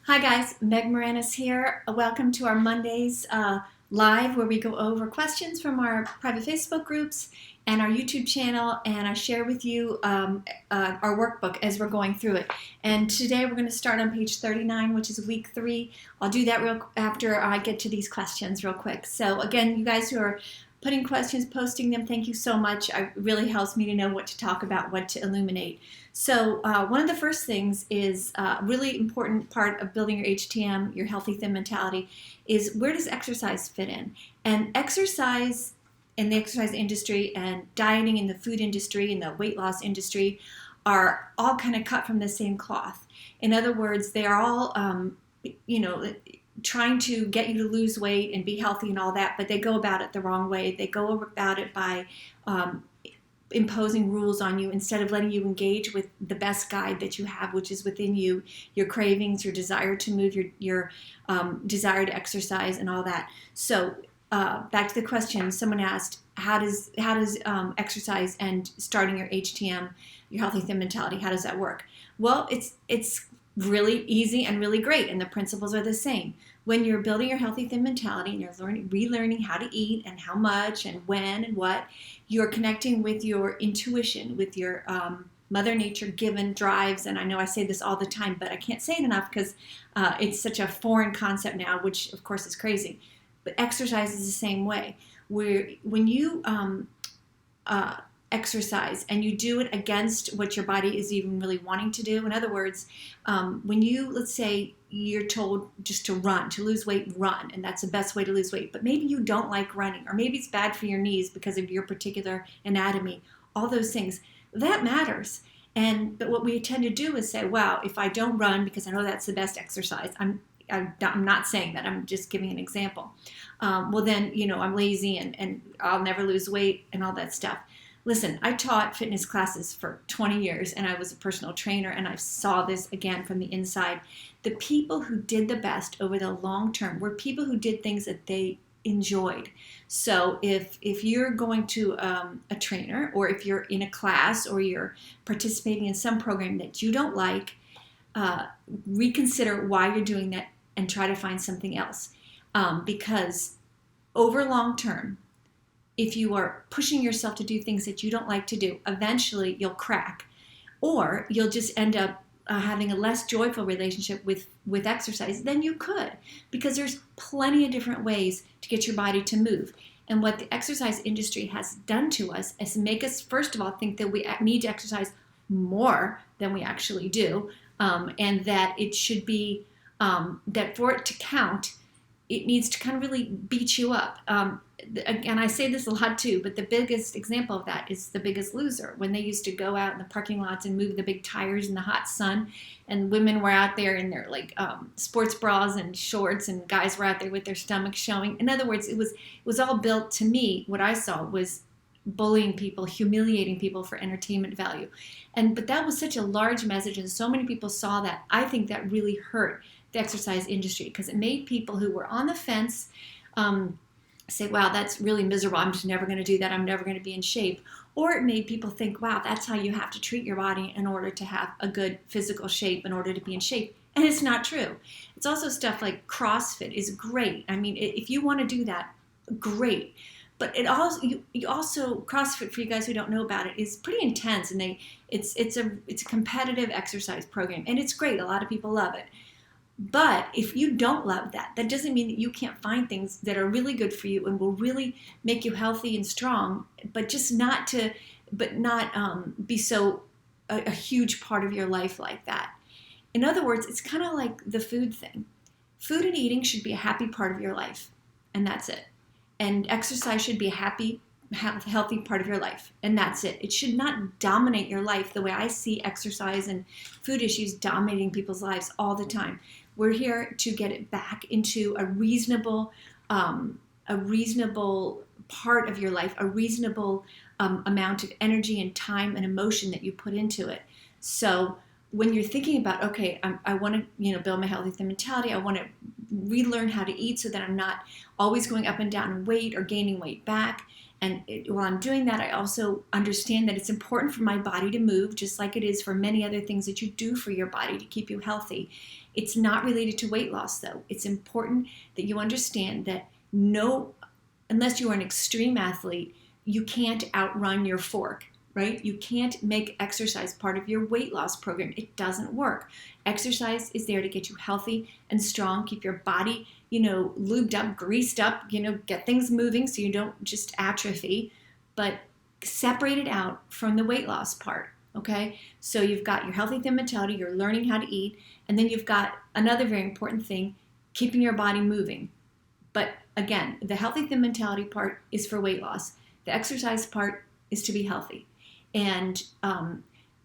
Hi guys, Meg Moranis here. Welcome to our Mondays live where we go over questions from our private Facebook groups and our YouTube channel, and I share with you our workbook as we're going through it. And today we're going to start on page 39, which is week 3. I'll do that real after I get to these questions real quick. So again, you guys who are putting questions, posting them, thank you so much. It really helps me to know what to talk about, what to illuminate. So one of the first things is a really important part of building your HTM, your healthy thin mentality, is where does exercise fit in? And exercise in the exercise industry and dieting in the food industry and the weight loss industry are all kind of cut from the same cloth. In other words, they are all, trying to get you to lose weight and be healthy and all that, but they go about it the wrong way. They go about it by imposing rules on you instead of letting you engage with the best guide that you have, which is within you, your cravings, your desire to move, your desire to exercise and all that. So back to the question someone asked, how does exercise and starting your HTM, your healthy thin mentality, how does that work? Well, it's really easy and really great, and the principles are the same. When you're building your healthy thin mentality and you're relearning how to eat and how much and when and what, you're connecting with your intuition, with your Mother Nature given drives. And I know I say this all the time, but I can't say it enough because it's such a foreign concept now, which of course is crazy. But exercise is the same way. When you exercise and you do it against what your body is even really wanting to do. In other words, when you, let's say you're told just to run, to lose weight, run, and that's the best way to lose weight, but maybe you don't like running, or maybe it's bad for your knees because of your particular anatomy, all those things, that matters. But what we tend to do is say, wow, if I don't run because I know that's the best exercise, I'm not saying that, I'm just giving an example. Well then, I'm lazy and I'll never lose weight and all that stuff. Listen, I taught fitness classes for 20 years and I was a personal trainer, and I saw this again from the inside. The people who did the best over the long term were people who did things that they enjoyed. So if you're going to a trainer, or if you're in a class, or you're participating in some program that you don't like, reconsider why you're doing that and try to find something else. Because over long term, if you are pushing yourself to do things that you don't like to do, eventually you'll crack, or you'll just end up having a less joyful relationship with exercise than you could, because there's plenty of different ways to get your body to move. And what the exercise industry has done to us is make us, first of all, think that we need to exercise more than we actually do, and that it should be, that for it to count, it needs to kind of really beat you up. And I say this a lot too, but the biggest example of that is The Biggest Loser, when they used to go out in the parking lots and move the big tires in the hot sun, and women were out there in their sports bras and shorts, and guys were out there with their stomachs showing. In other words, it was all built, to me, what I saw was bullying people, humiliating people for entertainment value. But that was such a large message, and so many people saw that. I think that really hurt the exercise industry, because it made people who were on the fence say, wow, that's really miserable, I'm just never going to do that, I'm never going to be in shape. Or it made people think, wow, that's how you have to treat your body in order to have a good physical shape, in order to be in shape. And it's not true. It's also stuff like CrossFit is great. I mean, if you want to do that, great. But it also, you also, CrossFit, for you guys who don't know about it, is pretty intense, and it's a competitive exercise program, and it's great. A lot of people love it. But if you don't love that, that doesn't mean that you can't find things that are really good for you and will really make you healthy and strong, but just not be so a huge part of your life like that. In other words, it's kind of like the food thing. Food and eating should be a happy part of your life, and that's it. And exercise should be a happy, healthy part of your life, and that's it. It should not dominate your life the way I see exercise and food issues dominating people's lives all the time. We're here to get it back into a reasonable part of your life, a reasonable amount of energy and time and emotion that you put into it. So when you're thinking about, okay, I want to build my healthy thin mentality, I want to relearn how to eat so that I'm not always going up and down in weight or gaining weight back, And while I'm doing that, I also understand that it's important for my body to move, just like it is for many other things that you do for your body to keep you healthy. It's not related to weight loss, though. It's important that you understand that unless you're an extreme athlete, you can't outrun your fork, right? You can't make exercise part of your weight loss program. It doesn't work. Exercise is there to get you healthy and strong, keep your body, lubed up, greased up, get things moving so you don't just atrophy, but separate it out from the weight loss part, okay? So you've got your healthy thin mentality, you're learning how to eat, and then you've got another very important thing, keeping your body moving. But again, the healthy thin mentality part is for weight loss. The exercise part is to be healthy. And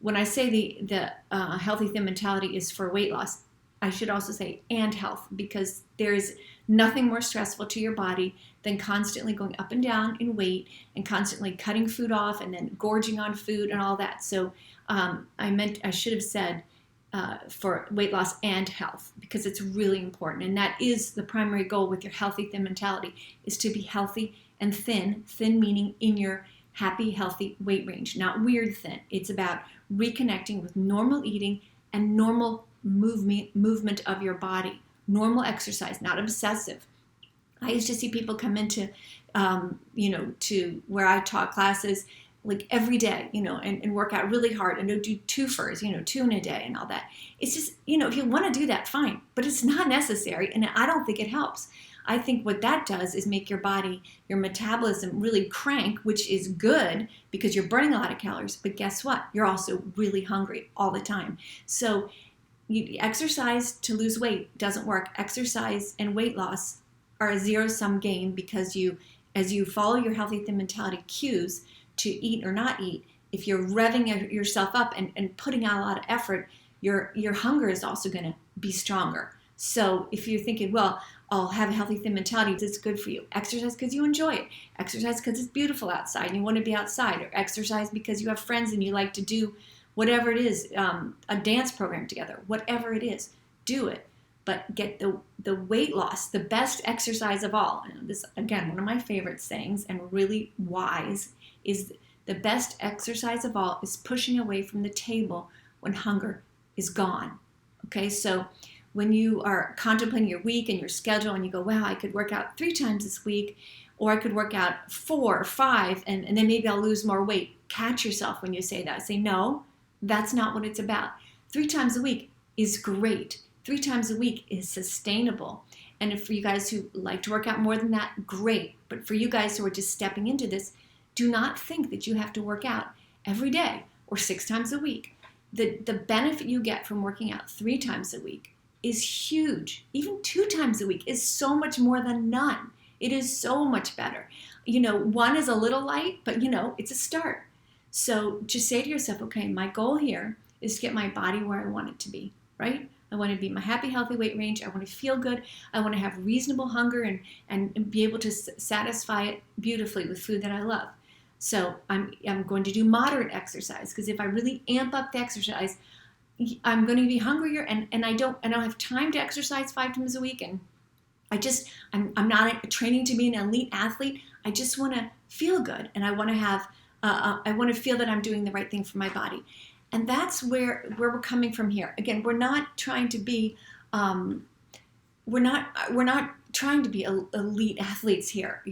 when I say the healthy thin mentality is for weight loss, I should also say and health, because there is nothing more stressful to your body than constantly going up and down in weight and constantly cutting food off and then gorging on food and all that. So I should have said for weight loss and health, because it's really important. And that is the primary goal with your healthy thin mentality, is to be healthy and thin meaning in your happy, healthy weight range, not weird thin. It's about reconnecting with normal eating and normal movement of your body, normal exercise, not obsessive. I used to see people come into, to where I taught classes like every day, and work out really hard and do twofers, 2 in a day and all that. It's just, if you want to do that, fine, but it's not necessary. And I don't think it helps. I think what that does is make your body, your metabolism really crank, which is good because you're burning a lot of calories. But guess what? You're also really hungry all the time. So exercise to lose weight doesn't work. Exercise and weight loss are a zero-sum game, because as you follow your healthy thin mentality cues to eat or not eat, if you're revving yourself up and putting out a lot of effort, your hunger is also going to be stronger. So if you're thinking, well, I'll have a healthy thin mentality, it's good for you. Exercise because you enjoy it. Exercise because it's beautiful outside and you want to be outside. Or exercise because you have friends and you like to do whatever it is, a dance program together. Whatever it is, do it. But get the weight loss, the best exercise of all. And this, again, one of my favorite sayings and really wise, is the best exercise of all is pushing away from the table when hunger is gone. Okay, so when you are contemplating your week and your schedule and you go, wow, I could work out 3 times this week, or I could work out 4 or 5, and then maybe I'll lose more weight. Catch yourself when you say that. Say, no, that's not what it's about. 3 times a week is great. 3 times a week is sustainable. And if for you guys who like to work out more than that, great. But for you guys who are just stepping into this, do not think that you have to work out every day or 6 times a week. The benefit you get from working out 3 times a week is huge. Even 2 times a week is so much more than none. It is so much better. 1 is a little light, but it's a start. So just say to yourself, okay, my goal here is to get my body where I want it to be, right? I want to be in my happy, healthy weight range. I want to feel good. I want to have reasonable hunger and be able to satisfy it beautifully with food that I love. So I'm going to do moderate exercise, because if I really amp up the exercise, I'm going to be hungrier, and I don't have time to exercise 5 times a week, and I'm not training to be an elite athlete. I just want to feel good, and I want to have I want to feel that I'm doing the right thing for my body, and that's where we're coming from here. Again, we're not trying to be we're not trying to be elite athletes here.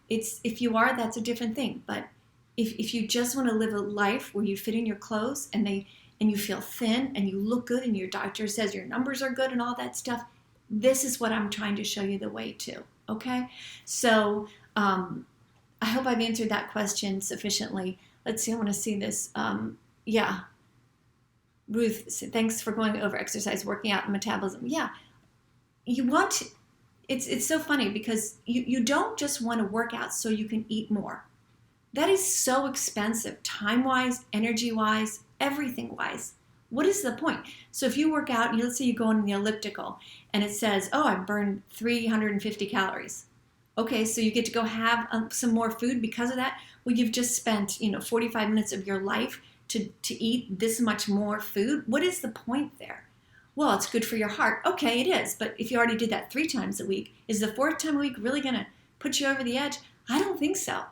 It's, if you are, that's a different thing. But if you just want to live a life where you fit in your clothes and you feel thin and you look good and your doctor says your numbers are good and all that stuff, this is what I'm trying to show you the way to. Okay? So I hope I've answered that question sufficiently. Let's see, I want to see this. Yeah. Ruth, thanks for going over exercise, working out, and metabolism. Yeah. You want to, it's so funny, because you don't just want to work out so you can eat more. That is so expensive, time-wise, energy-wise, everything-wise. What is the point? So if you work out, and let's say you go on the elliptical, and it says, oh, I burned 350 calories. Okay, so you get to go have some more food because of that. Well, you've just spent 45 minutes of your life to eat this much more food. What is the point there? Well, it's good for your heart. Okay, it is. But if you already did that 3 times a week, is the 4th time a week really going to put you over the edge? I don't think so.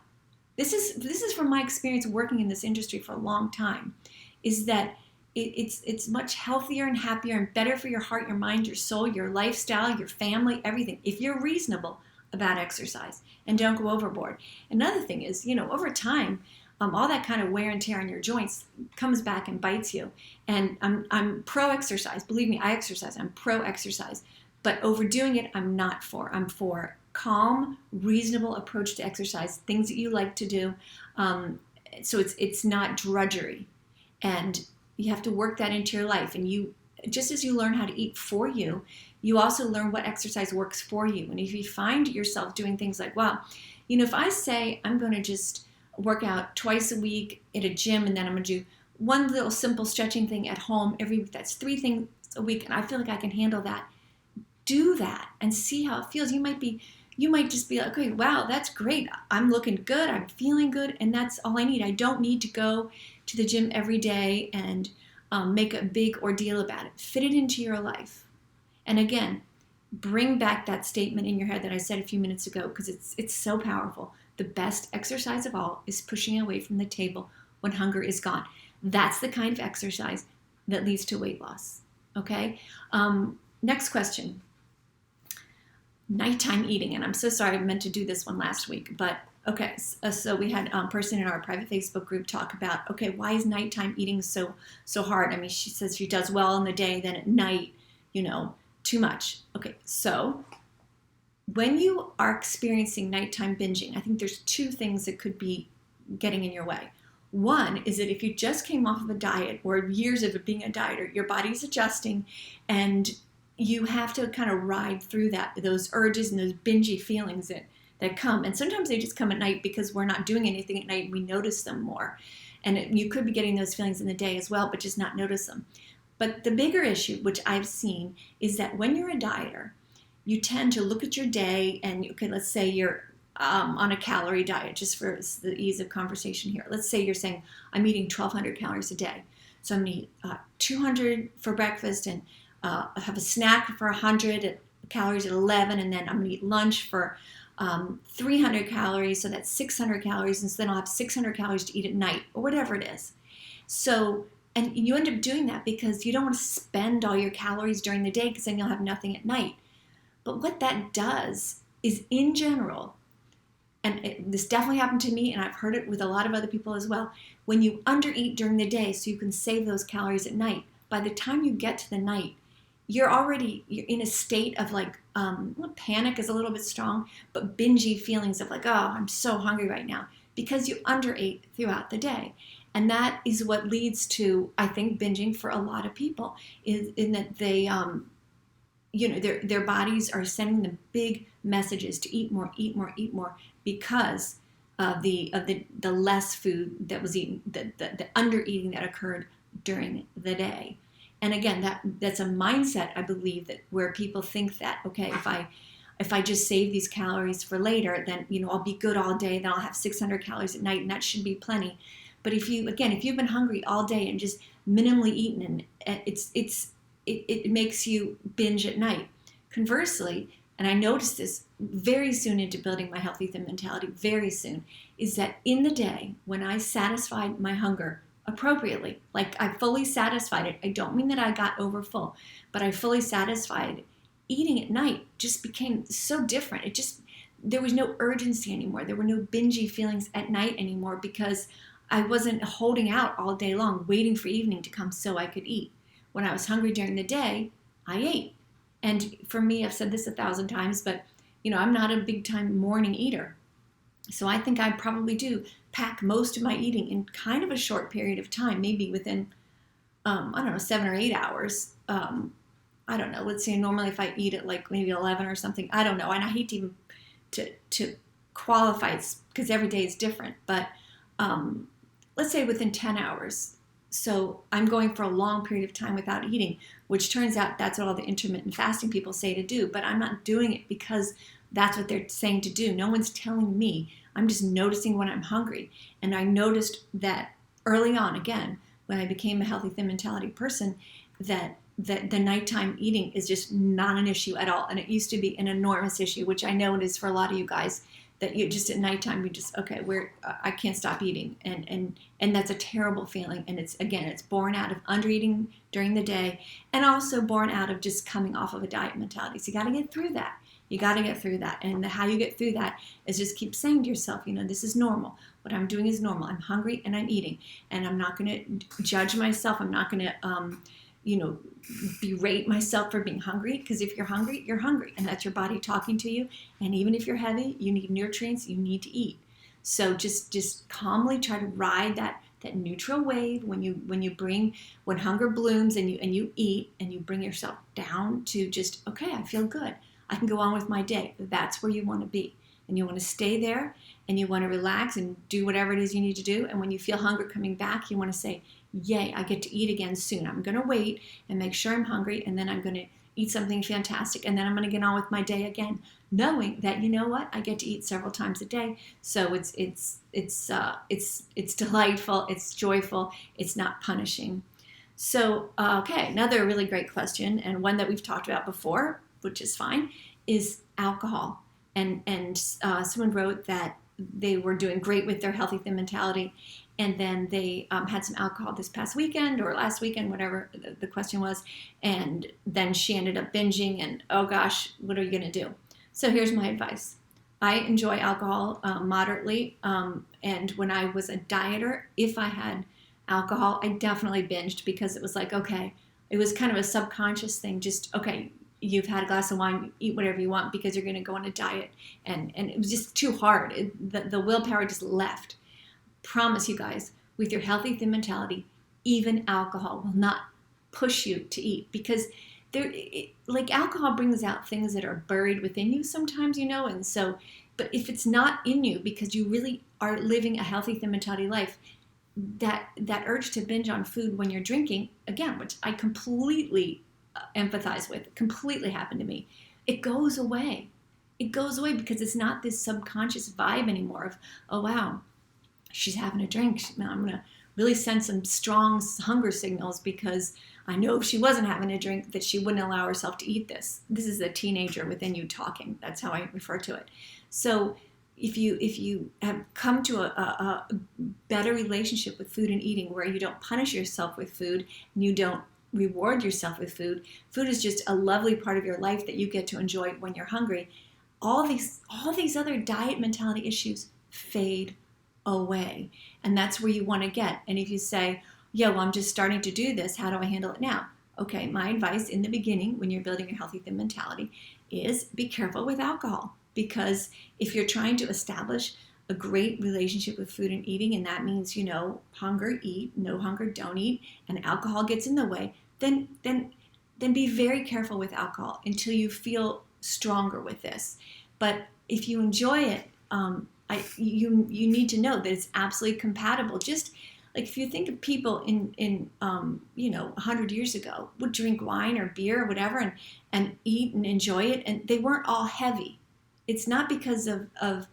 This is from my experience working in this industry for a long time, is that it's much healthier and happier and better for your heart, your mind, your soul, your lifestyle, your family, everything, if you're reasonable about exercise and don't go overboard. Another thing is, over time, all that kind of wear and tear on your joints comes back and bites you. And I'm pro-exercise. Believe me, I exercise. I'm pro-exercise. But overdoing it, I'm not for. I'm for calm, reasonable approach to exercise, things that you like to do. So it's not drudgery. And you have to work that into your life. And you, just as you learn how to eat for you, you also learn what exercise works for you. And if you find yourself doing things like, well, if I say I'm going to just work out twice a week at a gym, and then I'm going to do one little simple stretching thing at home every week, that's 3 things a week, and I feel like I can handle that. Do that and see how it feels. You might just be like, okay, wow, that's great. I'm looking good. I'm feeling good. And that's all I need. I don't need to go to the gym every day and make a big ordeal about it. Fit it into your life. And again, bring back that statement in your head that I said a few minutes ago, because it's so powerful. The best exercise of all is pushing away from the table when hunger is gone. That's the kind of exercise that leads to weight loss. Okay? Next question. Nighttime eating. And I'm so sorry, I meant to do this one last week. But okay, so we had a person in our private Facebook group talk about, okay, why is nighttime eating so hard? I mean, she says she does well in the day, then at night, too much. Okay, so when you are experiencing nighttime binging, I think there's 2 things that could be getting in your way. One is that if you just came off of a diet or years of being a dieter, your body's adjusting and you have to kind of ride through those urges and those bingy feelings that come. And sometimes they just come at night because we're not doing anything at night and we notice them more. And you could be getting those feelings in the day as well, but just not notice them. But the bigger issue, which I've seen, is that when you're a dieter, you tend to look at your day and, okay, let's say you're on a calorie diet, just for the ease of conversation here. Let's say you're saying, I'm eating 1,200 calories a day. So I'm going to eat 200 for breakfast and have a snack for 100 calories at 11, and then I'm going to eat lunch for 300 calories, so that's 600 calories, and so then I'll have 600 calories to eat at night, or whatever it is. So, and you end up doing that because you don't want to spend all your calories during the day, because then you'll have nothing at night. But what that does is, in general, and this definitely happened to me, and I've heard it with a lot of other people as well, when you undereat during the day so you can save those calories at night, by the time you get to the night, you're in a state of like, panic is a little bit strong, but bingy feelings of like, oh, I'm so hungry right now, because you underate throughout the day. And that is what leads to, I think, binging for a lot of people, in that they, their bodies are sending them big messages to eat more, eat more, eat more, because of the less food that was eaten, the under eating that occurred during the day. And again, that's a mindset, I believe, that where people think that, okay, if I just save these calories for later, then I'll be good all day, then I'll have 600 calories at night, and that should be plenty. But if you've been hungry all day and just minimally eaten, and it makes you binge at night. Conversely, and I noticed this very soon into building my healthy thin mentality, very soon, is that in the day when I satisfied my hunger appropriately, like I fully satisfied it, I don't mean that I got over full, but I fully satisfied, eating at night just became so different. There was no urgency anymore. There were no bingy feelings at night anymore, because I wasn't holding out all day long waiting for evening to come so I could eat. When I was hungry during the day, I ate. And for me, I've said this 1,000 times, but I'm not a big time morning eater. So I think I probably do pack most of my eating in kind of a short period of time, maybe within, 7 or 8 hours. I don't know. Let's say normally if I eat at like maybe 11 or something, I don't know. And I hate to even to qualify it, because every day is different. But let's say within 10 hours. So I'm going for a long period of time without eating, which turns out that's what all the intermittent fasting people say to do. But I'm not doing it because that's what they're saying to do. No one's telling me. I'm just noticing when I'm hungry. And I noticed that early on, again, when I became a healthy thin mentality person, that the nighttime eating is just not an issue at all. And it used to be an enormous issue, which I know it is for a lot of you guys, that you just at nighttime you just okay, I can't stop eating, and that's a terrible feeling. And it's born out of undereating during the day, and also born out of just coming off of a diet mentality. So you got to get through that. You got to get through that. And how you get through that is just keep saying to yourself, this is normal. What I'm doing is normal. I'm hungry and I'm eating, and I'm not going to judge myself. I'm not going to berate myself for being hungry, because if you're hungry, and that's your body talking to you. And even if you're heavy, you need nutrients, you need to eat. So just calmly try to ride that neutral wave when hunger blooms and you eat, and you bring yourself down to just, okay, I feel good. I can go on with my day. That's where you want to be. And you want to stay there, and you want to relax and do whatever it is you need to do. And when you feel hunger coming back, you want to say, yay, I get to eat again soon. I'm going to wait and make sure I'm hungry, and then I'm going to eat something fantastic, and then I'm going to get on with my day again, knowing that, you know what, I get to eat several times a day. So it's delightful, it's joyful, it's not punishing. So, okay, another really great question, and one that we've talked about before, which is fine, is alcohol. And someone wrote that they were doing great with their healthy thin mentality, and then they had some alcohol this past weekend or last weekend, whatever the question was, and then she ended up binging, and oh gosh, what are you going to do? So here's my advice. I enjoy alcohol moderately, and when I was a dieter, if I had alcohol, I definitely binged, because it was like, okay, it was kind of a subconscious thing, just, okay, you've had a glass of wine, eat whatever you want because you're going to go on a diet. And it was just too hard. The willpower just left. Promise you guys, with your healthy thin mentality, even alcohol will not push you to eat, because alcohol brings out things that are buried within you sometimes, and so, but if it's not in you because you really are living a healthy thin mentality life, that urge to binge on food when you're drinking, again, which I completely empathize with, completely happened to me, it goes away. It goes away because it's not this subconscious vibe anymore of, oh wow, she's having a drink. Now I'm going to really send some strong hunger signals, because I know if she wasn't having a drink that she wouldn't allow herself to eat this. This is a teenager within you talking. That's how I refer to it. So if you have come to a better relationship with food and eating, where you don't punish yourself with food and you don't reward yourself with food is just a lovely part of your life that you get to enjoy when you're hungry. All these other diet mentality issues fade away, and that's where you want to get. And if you say, yeah, well, I'm just starting to do this, how do I handle it now? Okay, my advice in the beginning when you're building a healthy thin mentality is be careful with alcohol, because if you're trying to establish a great relationship with food and eating, and that means, hunger, eat, no hunger, don't eat, and alcohol gets in the way, then be very careful with alcohol until you feel stronger with this. But if you enjoy it, you need to know that it's absolutely compatible. Just like if you think of people in 100 years ago would drink wine or beer or whatever and eat and enjoy it, and they weren't all heavy. It's not because of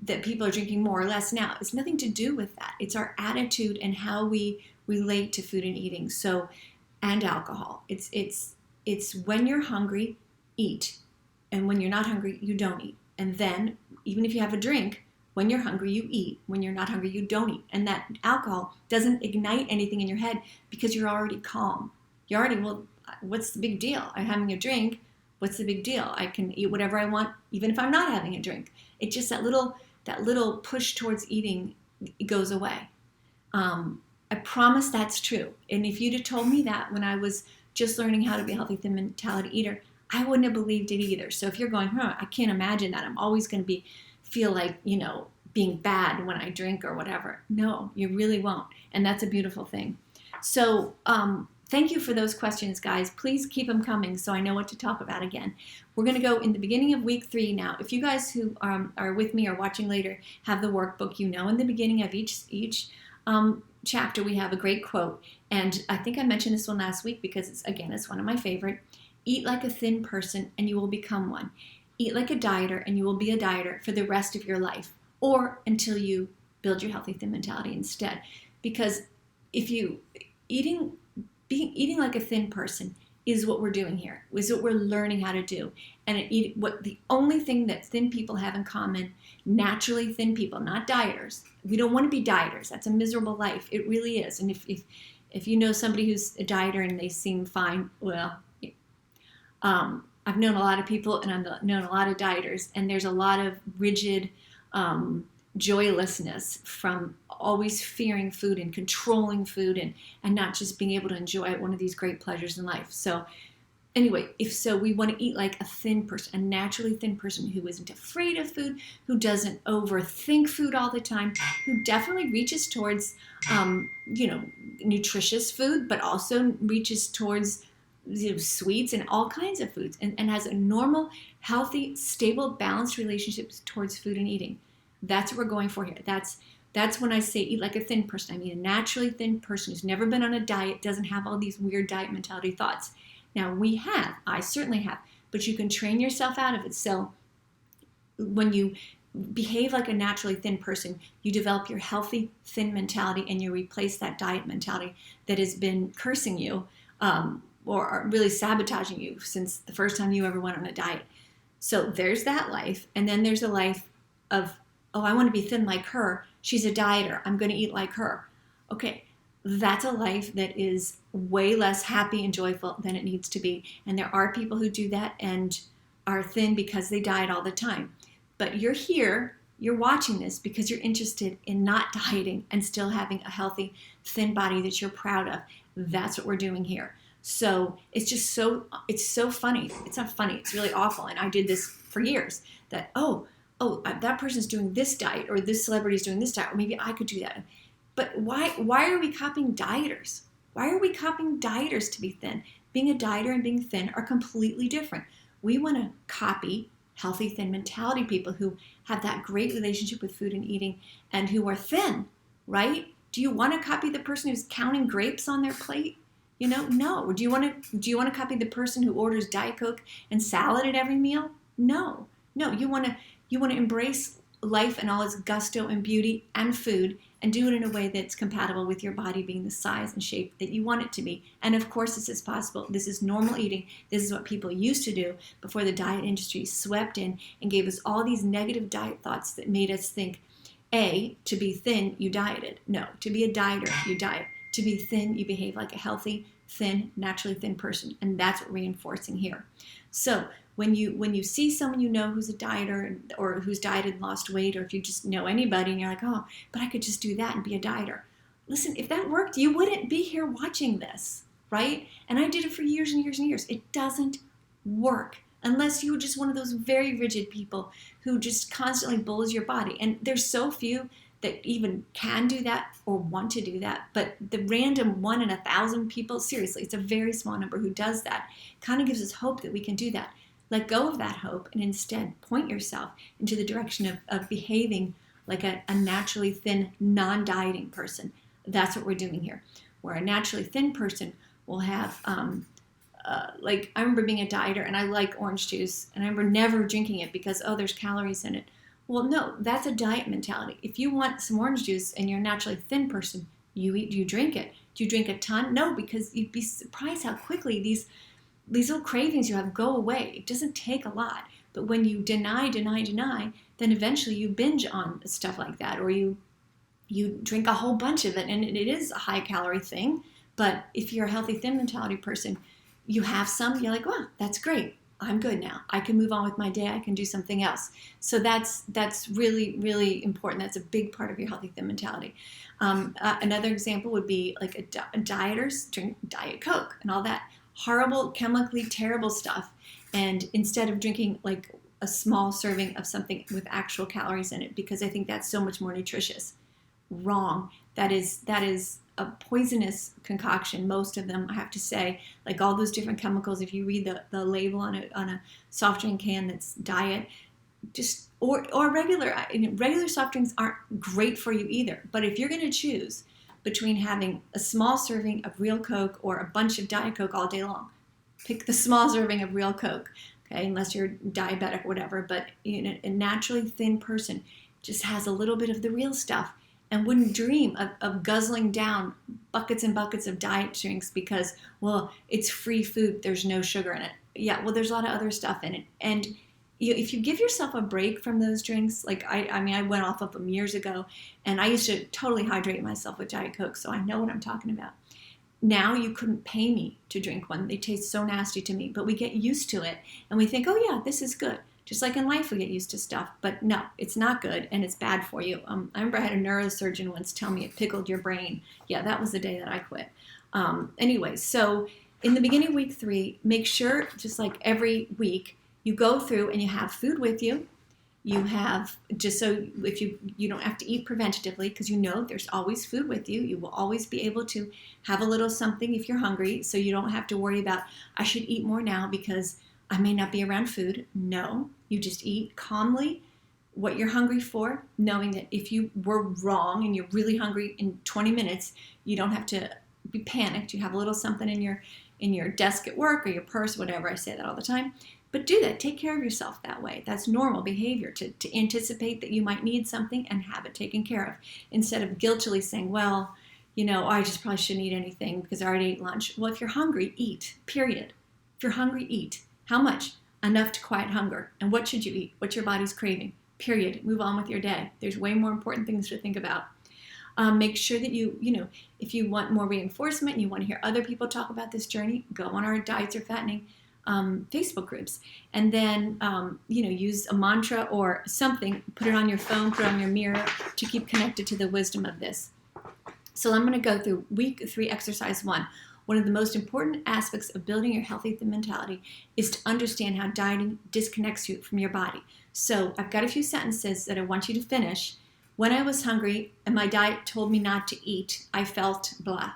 that people are drinking more or less now. It's nothing to do with that. It's our attitude and how we relate to food and eating. So, and alcohol. It's when you're hungry, eat. And when you're not hungry, you don't eat. And then, even if you have a drink, when you're hungry, you eat. When you're not hungry, you don't eat. And that alcohol doesn't ignite anything in your head, because you're already calm. You're already, well, what's the big deal? I'm having a drink. What's the big deal? I can eat whatever I want, even if I'm not having a drink. It's just that little push towards eating, it goes away. I promise that's true. And if you'd have told me that when I was just learning how to be a healthy thin mentality eater, I wouldn't have believed it either. So if you're going, I can't imagine that. I'm always going to feel like, being bad when I drink or whatever. No, you really won't. And that's a beautiful thing. So thank you for those questions, guys. Please keep them coming so I know what to talk about again. We're going to go in the beginning of week 3 now. If you guys who are with me or watching later have the workbook, in the beginning of each chapter we have a great quote. And I think I mentioned this one last week because it's one of my favorite. Eat like a thin person and you will become one. Eat like a dieter and you will be a dieter for the rest of your life, or until you build your healthy thin mentality instead. Because if you eating like a thin person is what we're doing here, is what we're learning how to do. And what the only thing that thin people have in common, naturally thin people, not dieters. We don't want to be dieters. That's a miserable life. It really is. And if you know somebody who's a dieter and they seem fine, well, I've known a lot of people and I've known a lot of dieters, and there's a lot of rigid joylessness from always fearing food and controlling food and not just being able to enjoy one of these great pleasures in life. So anyway, if so, we want to eat like a thin person, a naturally thin person who isn't afraid of food, who doesn't overthink food all the time, who definitely reaches towards, nutritious food, but also reaches towards sweets and all kinds of foods, and has a normal, healthy, stable, balanced relationship towards food and eating. That's what we're going for here. That's when I say eat like a thin person. I mean a naturally thin person who's never been on a diet, doesn't have all these weird diet mentality thoughts. Now I certainly have, but you can train yourself out of it. So when you behave like a naturally thin person, you develop your healthy thin mentality and you replace that diet mentality that has been cursing you or really sabotaging you since the first time you ever went on a diet. So there's that life. And then there's a life of, oh, I want to be thin like her. She's a dieter. I'm going to eat like her. Okay, that's a life that is way less happy and joyful than it needs to be. And there are people who do that and are thin because they diet all the time. But you're here, you're watching this because you're interested in not dieting and still having a healthy, thin body that you're proud of. That's what we're doing here. So it's so funny. It's not funny. It's really awful. And I did this for years that, that person's doing this diet or this celebrity's doing this diet, or maybe I could do that. But why are we copying dieters? Why are we copying dieters to be thin? Being a dieter and being thin are completely different. We want to copy healthy, thin mentality people who have that great relationship with food and eating and who are thin, right? Do you want to copy the person who's counting grapes on their plate? No. Do you want to copy the person who orders Diet Coke and salad at every meal? No. You want to embrace life and all its gusto and beauty and food and do it in a way that's compatible with your body being the size and shape that you want it to be. And of course, this is possible. This is normal eating. This is what people used to do before the diet industry swept in and gave us all these negative diet thoughts that made us think, A, to be thin, you dieted. No, to be a dieter, you diet. To be thin, you behave like a healthy, thin, naturally thin person. And that's what we're reinforcing here. So when you see someone you know who's a dieter or who's dieted and lost weight, or if you just know anybody and you're like, oh, but I could just do that and be a dieter. Listen, if that worked, you wouldn't be here watching this, right? And I did it for years and years and years. It doesn't work unless you're just one of those very rigid people who just constantly bullies your body. And there's so few that even can do that or want to do that. But the random 1 in 1,000 people, seriously, it's a very small number who does that, kind of gives us hope that we can do that. Let go of that hope and instead point yourself into the direction of behaving like a naturally thin, non-dieting person. That's what we're doing here. Where a naturally thin person will have, I remember being a dieter and I like orange juice and I remember never drinking it because, there's calories in it. Well, no, that's a diet mentality. If you want some orange juice and you're a naturally thin person, you drink it. Do you drink a ton? No, because you'd be surprised how quickly these little cravings you have go away. It doesn't take a lot. But when you deny, then eventually you binge on stuff like that, or you drink a whole bunch of it, and it is a high calorie thing. But if you're a healthy thin mentality person, you have some, you're like, wow, that's great. I'm good now. I can move on with my day. I can do something else. So that's really, really important. That's a big part of your healthy thin mentality. Another example would be like a dieters drink Diet Coke and all that horrible, chemically terrible stuff. And instead of drinking like a small serving of something with actual calories in it, because I think that's so much more nutritious. Wrong. That is a poisonous concoction. Most of them, I have to say, like all those different chemicals. If you read the label on a soft drink can that's diet, just or regular soft drinks aren't great for you either. But if you're going to choose between having a small serving of real Coke or a bunch of Diet Coke all day long, pick the small serving of real Coke. Okay, unless you're diabetic or whatever. But a naturally thin person just has a little bit of the real stuff. and wouldn't dream of guzzling down buckets and buckets of diet drinks because, well, it's free food, there's no sugar in it. Yeah, well, there's a lot of other stuff in it. And if you give yourself a break from those drinks, like I went off of them years ago, and I used to totally hydrate myself with Diet Coke, so I know what I'm talking about. Now you couldn't pay me to drink one. They taste so nasty to me, but we get used to it, and we think, oh yeah, this is good. Just like in life, we get used to stuff, but no, it's not good, and it's bad for you. I remember I had a neurosurgeon once tell me it pickled your brain. Yeah, that was the day that I quit. Anyway, so in the beginning of week 3, make sure, just like every week, you go through and you have food with you. You have, just so if you don't have to eat preventatively, because you know there's always food with you. You will always be able to have a little something if you're hungry, so you don't have to worry about, I should eat more now because I may not be around food. No, you just eat calmly what you're hungry for, knowing that if you were wrong and you're really hungry in 20 minutes, you don't have to be panicked. You have a little something in your desk at work or your purse, whatever. I say that all the time. But do that. Take care of yourself that way. That's normal behavior to anticipate that you might need something and have it taken care of, instead of guiltily saying, well, I just probably shouldn't eat anything because I already ate lunch. Well, if you're hungry, eat, period. If you're hungry, eat. How much? Enough to quiet hunger. And what should you eat? What your body's craving, period. Move on with your day. There's way more important things to think about. Make sure that if you want more reinforcement and you want to hear other people talk about this journey, go on our Diets Are Fattening Facebook groups, and then use a mantra or something, put it on your phone, put it on your mirror to keep connected to the wisdom of this. So I'm going to go through week 3, exercise 1. One of the most important aspects of building your healthy mentality is to understand how dieting disconnects you from your body. So I've got a few sentences that I want you to finish. When I was hungry and my diet told me not to eat, I felt blah.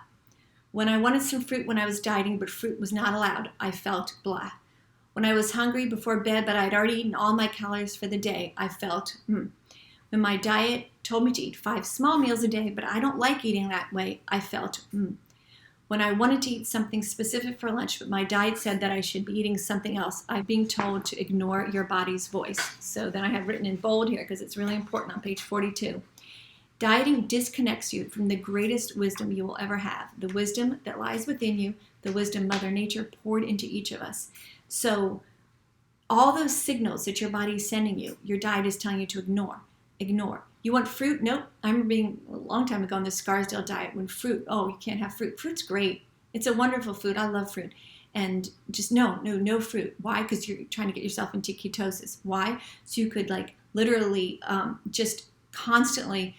When I wanted some fruit when I was dieting, but fruit was not allowed, I felt blah. When I was hungry before bed, but I had already eaten all my calories for the day, I felt When my diet told me to eat 5 small meals a day, but I don't like eating that way, I felt When I wanted to eat something specific for lunch, but my diet said that I should be eating something else, I'm being told to ignore your body's voice. So then I have written in bold here because it's really important on page 42. Dieting disconnects you from the greatest wisdom you will ever have, the wisdom that lies within you, the wisdom Mother Nature poured into each of us. So all those signals that your body is sending you, your diet is telling you to ignore. You want fruit? Nope. I remember being a long time ago on the Scarsdale diet when fruit, you can't have fruit. Fruit's great. It's a wonderful food. I love fruit. And just no fruit. Why? Because you're trying to get yourself into ketosis. Why? So you could literally just constantly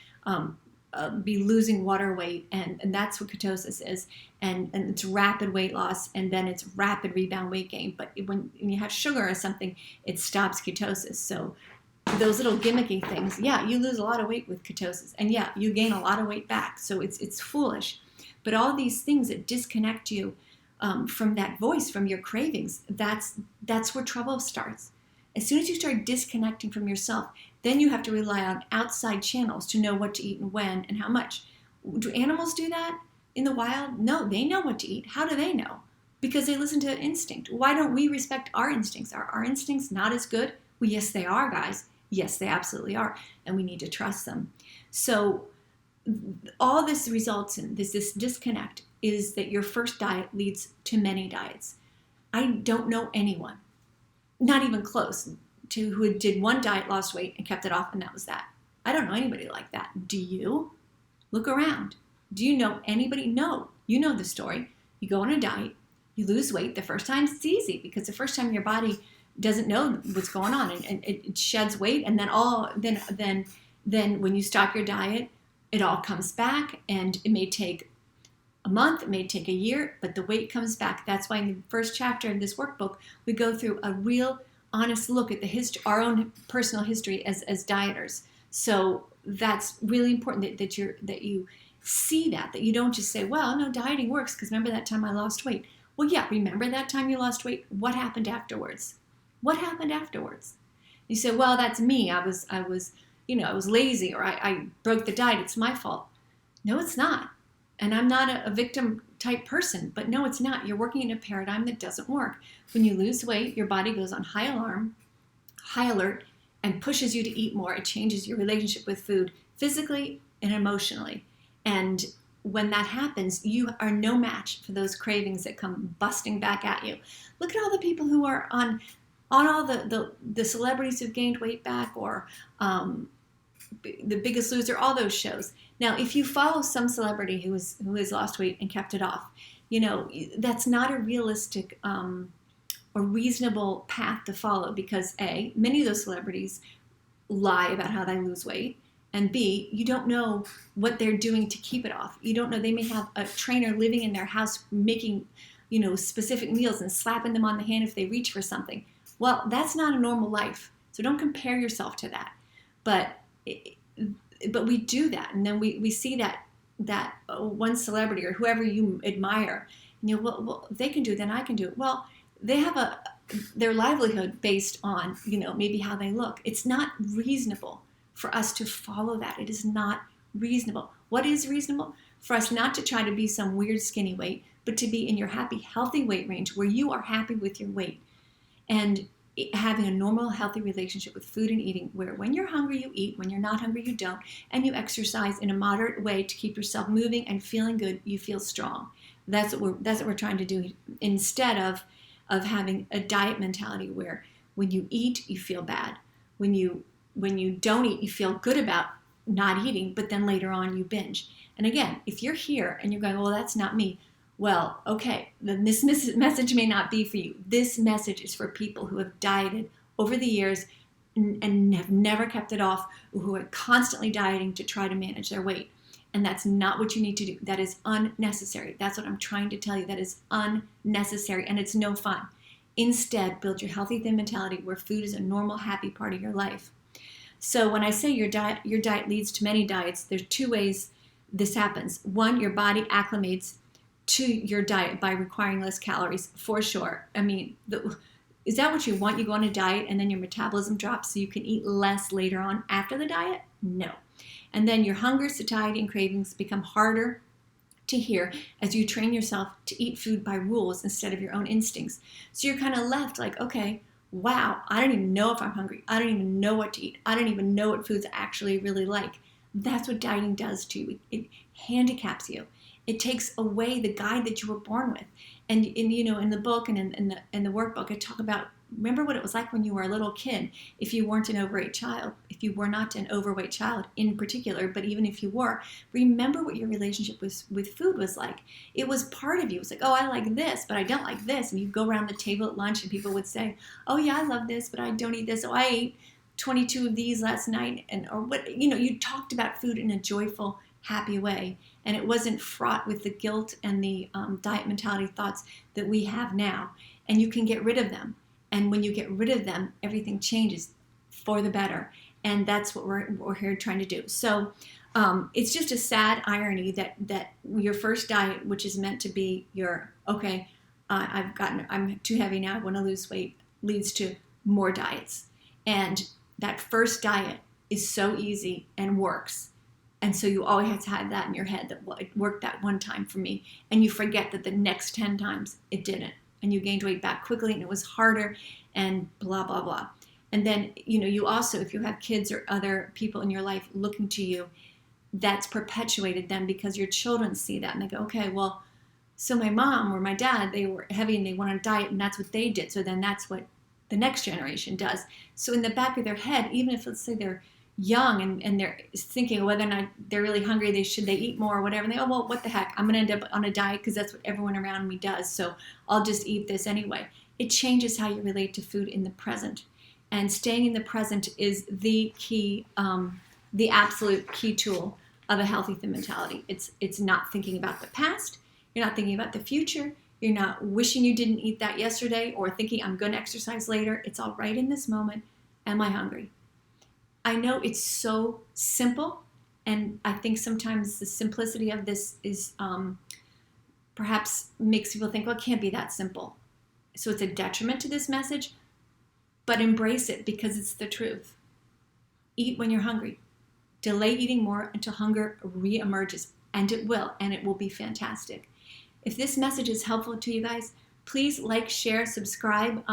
be losing water weight, and that's what ketosis is, and it's rapid weight loss, and then it's rapid rebound weight gain. But when you have sugar or something, it stops ketosis. So those little gimmicky things, you lose a lot of weight with ketosis, and you gain a lot of weight back. So it's foolish. But all these things that disconnect you from that voice, from your cravings, that's where trouble starts. As soon as you start disconnecting from yourself, then you have to rely on outside channels to know what to eat and when and how much. Do animals do that in the wild? No, they know what to eat. How do they know? Because they listen to instinct. Why don't we respect our instincts? Are our instincts not as good? Well, yes, they are, guys. Yes, they absolutely are. And we need to trust them. So all this results in this disconnect is that your first diet leads to many diets. I don't know anyone, not even close, to who did one diet, lost weight, and kept it off, and that was that. I don't know anybody like that. Do you? Look around. Do you know anybody? No. You know the story. You go on a diet, you lose weight. The first time it's easy because the first time your body doesn't know what's going on, and it sheds weight, and then when you stop your diet, it all comes back, and it may take a month, it may take a year, but the weight comes back. That's why in the first chapter in this workbook, we go through a real honest look at our own personal history as dieters. So that's really important that you see that you don't just say, well, no, dieting works because remember that time I lost weight. Well, yeah, remember that time you lost weight? What happened afterwards? What happened afterwards? You say, well, that's me. I was lazy, or I broke the diet. It's my fault. No, it's not. And I'm not a victim type person, but no, it's not. You're working in a paradigm that doesn't work. When you lose weight, your body goes on high alarm, high alert, and pushes you to eat more. It changes your relationship with food physically, and emotionally. And when that happens, you are no match for those cravings that come busting back at you. Look at all the people who are on all the celebrities who've gained weight back, or The Biggest Loser, all those shows. Now, if you follow some celebrity who has lost weight and kept it off, that's not a realistic or reasonable path to follow, because A, many of those celebrities lie about how they lose weight, and B, you don't know what they're doing to keep it off. You don't know. They may have a trainer living in their house making, specific meals and slapping them on the hand if they reach for something. Well, that's not a normal life. So don't compare yourself to that. But we do that, and then we see that one celebrity or whoever you admire, and well, if they can do it, then I can do it. Well, they have their livelihood based on maybe how they look. It's not reasonable for us to follow that. It is not reasonable. What is reasonable? For us not to try to be some weird skinny weight, but to be in your happy, healthy weight range where you are happy with your weight, and having a normal, healthy relationship with food and eating, where when you're hungry, you eat, when you're not hungry, you don't, and you exercise in a moderate way to keep yourself moving and feeling good. You feel strong. That's what we're trying to do, instead of having a diet mentality where when you eat, you feel bad. When you don't eat, you feel good about not eating, but then later on you binge. And again, if you're here and you're going, well, that's not me. Well, okay, then this message may not be for you. This message is for people who have dieted over the years and have never kept it off, who are constantly dieting to try to manage their weight. And that's not what you need to do. That is unnecessary. That's what I'm trying to tell you. That is unnecessary, and it's no fun. Instead, build your healthy, thin mentality where food is a normal, happy part of your life. So when I say your diet leads to many diets, there's two ways this happens. One, your body acclimates to your diet by requiring less calories, for sure. I mean, is that what you want? You go on a diet and then your metabolism drops so you can eat less later on after the diet? No. And then your hunger, satiety, and cravings become harder to hear as you train yourself to eat food by rules instead of your own instincts. So you're kind of left like, okay, wow, I don't even know if I'm hungry. I don't even know what to eat. I don't even know what foods I actually really like. That's what dieting does to you. It handicaps you. It takes away the guide that you were born with. And in the book and in the workbook, I talk about, remember what it was like when you were a little kid. If you weren't an overweight child, if you were not an overweight child in particular, but even if you were, remember what your relationship with food was like. It was part of you. It's like, oh, I like this, but I don't like this. And you go around the table at lunch and people would say, oh yeah, I love this, but I don't eat this. Oh, I ate 22 of these last night. Or what, you talked about food in a joyful, happy way. And it wasn't fraught with the guilt and the diet mentality thoughts that we have now. And you can get rid of them. And when you get rid of them, everything changes for the better. And that's what we're here trying to do. So it's just a sad irony that your first diet, which is meant to be your, okay, I'm too heavy now, I want to lose weight, leads to more diets. And that first diet is so easy and works. And so you always have to have that in your head that, well, it worked that one time for me. And you forget that the next 10 times it didn't. And you gained weight back quickly and it was harder and blah, blah, blah. And then, you also, if you have kids or other people in your life looking to you, that's perpetuated them because your children see that and they go, okay, well, so my mom or my dad, they were heavy and they went on a diet and that's what they did. So then that's what the next generation does. So in the back of their head, even if let's say they're young and they're thinking whether or not they're really hungry, should they eat more or whatever, and they go, well, what the heck, I'm going to end up on a diet because that's what everyone around me does, so I'll just eat this anyway. It changes how you relate to food in the present, and staying in the present is the key, the absolute key tool of a healthy thin mentality. It's not thinking about the past, you're not thinking about the future, you're not wishing you didn't eat that yesterday or thinking I'm going to exercise later. It's all right in this moment. Am I hungry? I know it's so simple, and I think sometimes the simplicity of this is perhaps makes people think, well, it can't be that simple. So it's a detriment to this message, but embrace it because it's the truth. Eat when you're hungry. Delay eating more until hunger reemerges, and it will be fantastic. If this message is helpful to you guys, please like, share, subscribe.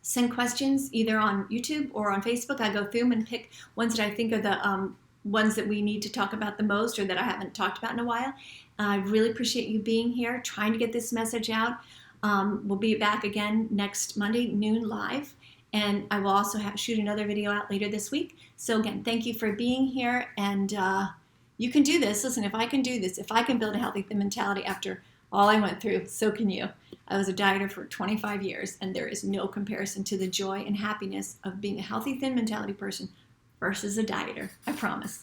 Send questions either on YouTube or on Facebook. I go through them and pick ones that I think are ones that we need to talk about the most or that I haven't talked about in a while. I really appreciate you being here, trying to get this message out. We'll be back again next Monday, noon live. And I will also shoot another video out later this week. So again, thank you for being here. And you can do this. Listen, if I can do this, if I can build a healthy thin mentality after all I went through, so can you. I was a dieter for 25 years, and there is no comparison to the joy and happiness of being a healthy thin mentality person versus a dieter. I promise.